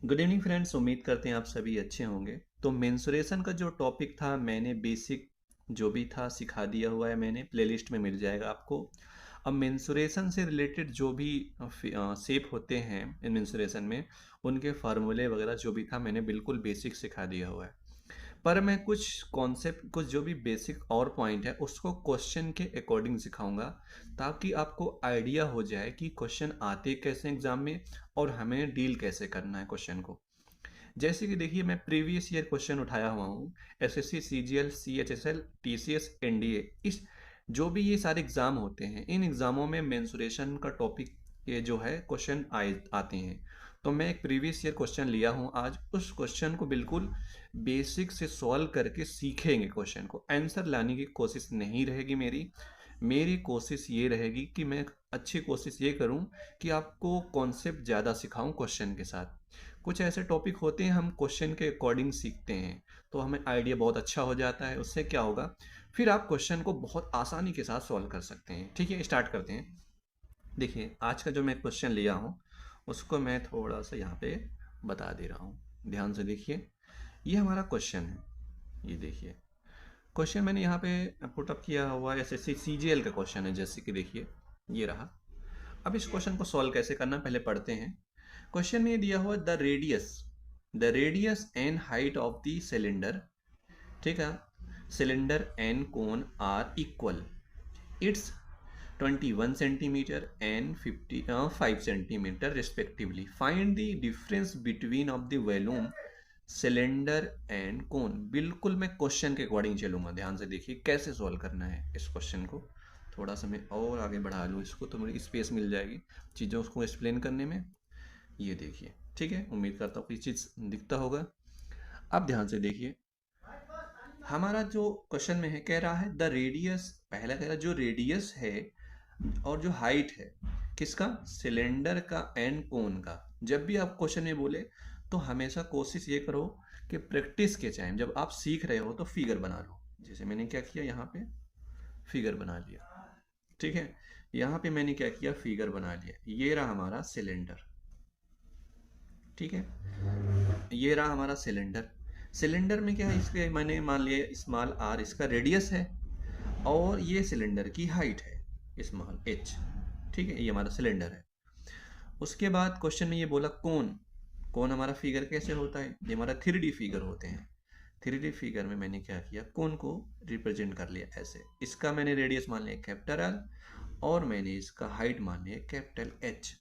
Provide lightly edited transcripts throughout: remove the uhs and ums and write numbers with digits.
Good evening friends. उम्मीद करते हैं आप सभी अच्छे होंगे। तो मेंसुरेशन का जो टॉपिक था मैंने बेसिक जो भी था सिखा दिया हुआ है, मैंने प्लेलिस्ट में मिल जाएगा आपको। अब मेंसुरेशन से रिलेटेड जो भी शेप होते हैं इन मेंसुरेशन में, उनके फार्मूले वगैरह जो भी था मैंने बिल्कुल बेसिक सिखा दिया हुआ है। पर मैं कुछ कॉन्सेप्ट, कुछ जो भी बेसिक और पॉइंट है उसको क्वेश्चन के अकॉर्डिंग सिखाऊंगा, ताकि आपको आइडिया हो जाए कि क्वेश्चन आते कैसे एग्जाम में और हमें डील कैसे करना है क्वेश्चन को। जैसे कि देखिए, मैं प्रीवियस ईयर क्वेश्चन उठाया हुआ हूँ। SSC, CGL, CHSL, TCS, NDA, इस जो भी ये सारे एग्ज़ाम होते हैं, इन एग्ज़ामों में मेंसुरेशन का टॉपिक ये जो है क्वेश्चन आए आते हैं। तो मैं एक प्रीवियस ईयर क्वेश्चन लिया हूँ आज, उस क्वेश्चन को बिल्कुल बेसिक से सॉल्व करके सीखेंगे। क्वेश्चन को आंसर लाने की कोशिश नहीं रहेगी मेरी। मेरी कोशिश ये रहेगी कि मैं अच्छी कोशिश ये करूं कि आपको कॉन्सेप्ट ज़्यादा सिखाऊं क्वेश्चन के साथ। कुछ ऐसे टॉपिक होते हैं हम क्वेश्चन के अकॉर्डिंग सीखते हैं, तो हमें आइडिया बहुत अच्छा हो जाता है। उससे क्या होगा, फिर आप क्वेश्चन को बहुत आसानी के साथ सॉल्व कर सकते हैं। ठीक है, स्टार्ट करते हैं। देखिए, आज का जो मैं क्वेश्चन लिया हूँ उसको मैं थोड़ा सा यहाँ पे बता दे रहा हूँ। ध्यान से देखिए, ये हमारा क्वेश्चन है। ये देखिए, क्वेश्चन मैंने यहाँ पे पुट अप किया हुआ है। एसएससी सीजीएल का क्वेश्चन है, जैसे कि देखिए ये रहा। अब इस क्वेश्चन को सॉल्व कैसे करना पहले पढ़ते हैं। क्वेश्चन में ये दिया हुआ the radius and height of the cylinder, ठीक है, cylinder and cone are equal, it's 21 centimetre and 5 centimetre respectively. Find the difference between of the volume cylinder and cone. बिल्कुल मैं क्वेश्चन के अकॉर्डिंग चलूंगा। ध्यान से देखिए कैसे सॉल्व करना है इस क्वेश्चन को। थोड़ा सा मैं और आगे बढ़ा लूँ इसको तो मुझे स्पेस मिल जाएगी चीज़ों को एक्सप्लेन करने में। ये देखिए, ठीक है, उम्मीद करता हूँ कोई चीज़ दिखता होगा। अब ध्यान से देखिए, हमारा जो क्वेश्चन में है कह रहा है द रेडियस, पहला कह रहा है जो रेडियस है और जो हाइट है किसका, सिलेंडर का एंड कोन का। जब भी आप क्वेश्चन में बोले तो हमेशा कोशिश ये करो कि प्रैक्टिस के टाइम जब आप सीख रहे हो तो फिगर बना लो। जैसे मैंने क्या किया, यहाँ पे फिगर बना लिया। ठीक है, यहाँ पे मैंने क्या किया, फिगर बना लिया। ये रहा हमारा सिलेंडर। ठीक है, ये रहा हमारा सिलेंडर। सिलेंडर में क्या है, इसके मैंने मान लिया स्मॉल आर इसका रेडियस है और ये सिलेंडर की हाइट है स्मॉल एच। ठीक है, ये हमारा सिलेंडर है। उसके बाद क्वेश्चन में ये बोला कोन। कोन हमारा फिगर कैसे होता है, ये हमारा 3D फिगर होते हैं। 3D फिगर में मैंने क्या किया, कोन को रिप्रेजेंट कर लिया ऐसे। इसका मैंने रेडियस मान लिया कैपिटल एल और मैंने इसका हाइट मान लिया कैपिटल एच।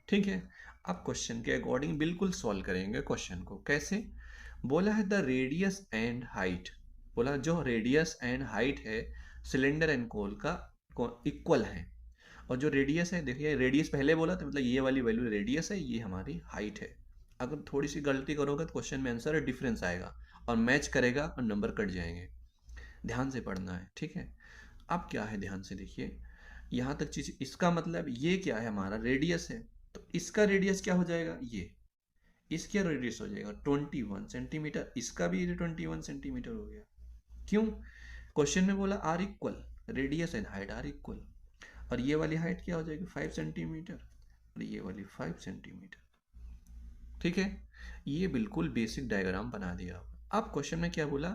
ठीक है, अब क्वेश्चन के अकॉर्डिंग बिल्कुल सॉल्व करेंगे क्वेश्चन को। कैसे, बोला है द रेडियस एंड हाइट। बोला जो रेडियस एंड हाइट है सिलेंडर एंड कोल का इक्वल है। और जो रेडियस है, देखिए रेडियस पहले बोला तो मतलब ये वाली वैल्यू रेडियस है, ये हमारी हाइट है। अगर थोड़ी सी गलती करोगे तो क्वेश्चन में आंसर डिफरेंस आएगा और मैच करेगा और नंबर कट जाएंगे। ध्यान से पढ़ना है, ठीक है। अब क्या है, ध्यान से देखिए, यहाँ तक चीज, इसका मतलब ये क्या है, हमारा रेडियस है तो इसका रेडियस क्या हो जाएगा, ये इसका रेडियस हो जाएगा 21 सेंटीमीटर। इसका भी 21 सेंटीमीटर हो गया। क्यों, क्वेश्चन में बोला are equal, radius and height are equal. और ये वाली हाइट क्या हो जाएगी 5 सेंटीमीटर और ये वाली 5 सेंटीमीटर। ठीक है, ये बिल्कुल बेसिक डायग्राम बना दिया। अब क्वेश्चन में क्या बोला,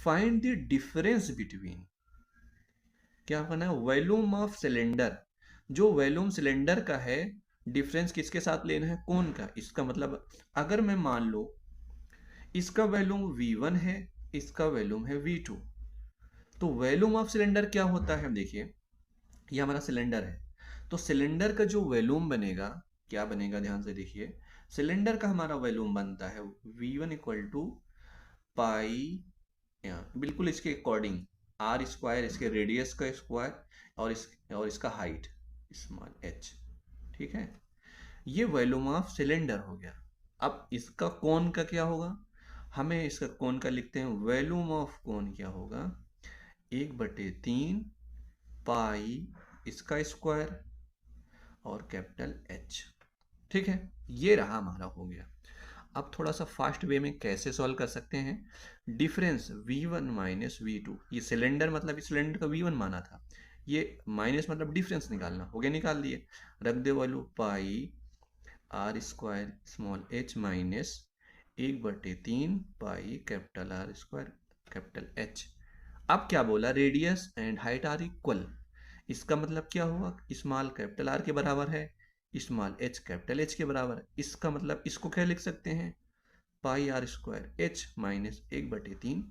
फाइंड द डिफरेंस बिटवीन, क्या करना है, वॉल्यूम ऑफ सिलेंडर। जो वॉल्यूम सिलेंडर का है, डिफरेंस किसके साथ लेना है, कौन का। इसका मतलब अगर मैं मान लो इसका वॉल्यूम V1 है, इसका वॉल्यूम है V2, तो वॉल्यूम ऑफ सिलेंडर क्या होता है, देखिए ये हमारा सिलेंडर है तो सिलेंडर का जो वॉल्यूम बनेगा, क्या बनेगा, ध्यान से देखिए। सिलेंडर का हमारा वॉल्यूम बनता है V1 इक्वल टू पाई, बिल्कुल इसके अकॉर्डिंग आर स्क्वायर, इसके रेडियस का स्क्वायर और इसका हाइट स्मॉल एच। ठीक है, ये वॉल्यूम ऑफ सिलेंडर हो गया। अब इसका कोन का क्या होगा, हमें इसका कोन का लिखते हैं, वॉल्यूम ऑफ कोन क्या होगा, 1/3 पाई इसका स्क्वायर और कैपिटल एच। ठीक है, ये रहा हमारा हो गया। अब थोड़ा सा फास्ट वे में कैसे सॉल्व कर सकते हैं, डिफरेंस V1 माइनस V2, ये सिलेंडर मतलब इस सिलेंडर का V1 माना था, ये माइनस मतलब डिफरेंस निकालना हो गया, निकाल दिए। रख दे value pi R square small H minus 1/3 pi capital R square capital H. अब क्या बोला, radius and height are equal. इसका मतलब क्या हुआ, स्मॉल कैपिटल आर के बराबर है, स्मॉल एच कैपिटल एच के बराबर है। इसका मतलब इसको क्या लिख सकते हैं, pi R square H minus 1/3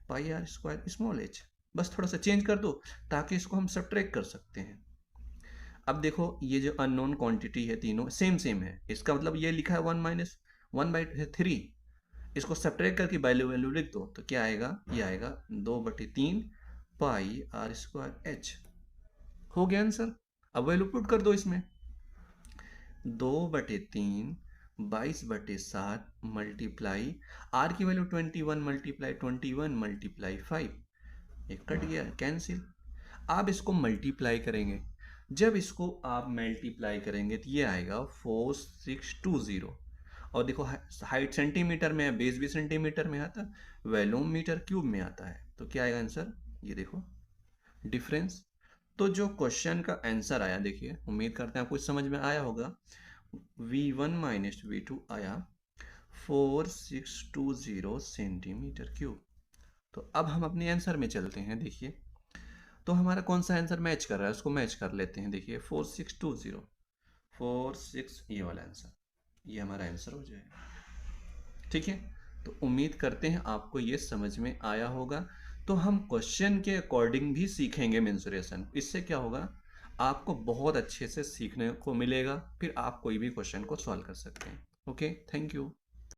pi R square small H. बस थोड़ा सा चेंज कर दो ताकि इसको हम सब्ट्रैक्ट कर सकते हैं। अब देखो ये जो अननोन क्वांटिटी है तीनों सेम सेम है, इसका मतलब ये लिखा है 1 - 1/3, इसको सब्ट्रैक्ट करके वैल्यू वैल्यू लिख दो तो क्या आएगा, ये आएगा 2/3 पाई आर स्क्वायर एच। हो गया आंसर। अब वैल्यू पुट कर दो इसमें, 2/3 22/7 मल्टीप्लाई आर की वैल्यू 21 मल्टीप्लाई 21 मल्टीप्लाई 5, एक कट गया कैंसिल। आप इसको मल्टीप्लाई करेंगे, जब इसको आप मल्टीप्लाई करेंगे तो ये आएगा 4620। और देखो हाइट सेंटीमीटर में है, बेस भी सेंटीमीटर में आता है, वॉल्यूम मीटर क्यूब में आता है, तो क्या आएगा आंसर, ये देखो डिफरेंस। तो जो क्वेश्चन का आंसर आया, देखिए उम्मीद करते हैं आपको समझ में आया होगा, V1 - V2 आया 4620 सेंटीमीटर क्यूब। तो अब हम अपने आंसर में चलते हैं। देखिए तो हमारा कौन सा आंसर मैच कर रहा है उसको मैच कर लेते हैं। देखिए 4620 46, ये वाला आंसर, ये हमारा आंसर हो जाएगा। ठीक है, तो उम्मीद करते हैं आपको ये समझ में आया होगा। तो हम क्वेश्चन के अकॉर्डिंग भी सीखेंगे मेंसुरेशन, इससे क्या होगा, आपको बहुत अच्छे से सीखने को मिलेगा, फिर आप कोई भी क्वेश्चन को सॉल्व कर सकते हैं। Okay, thank you.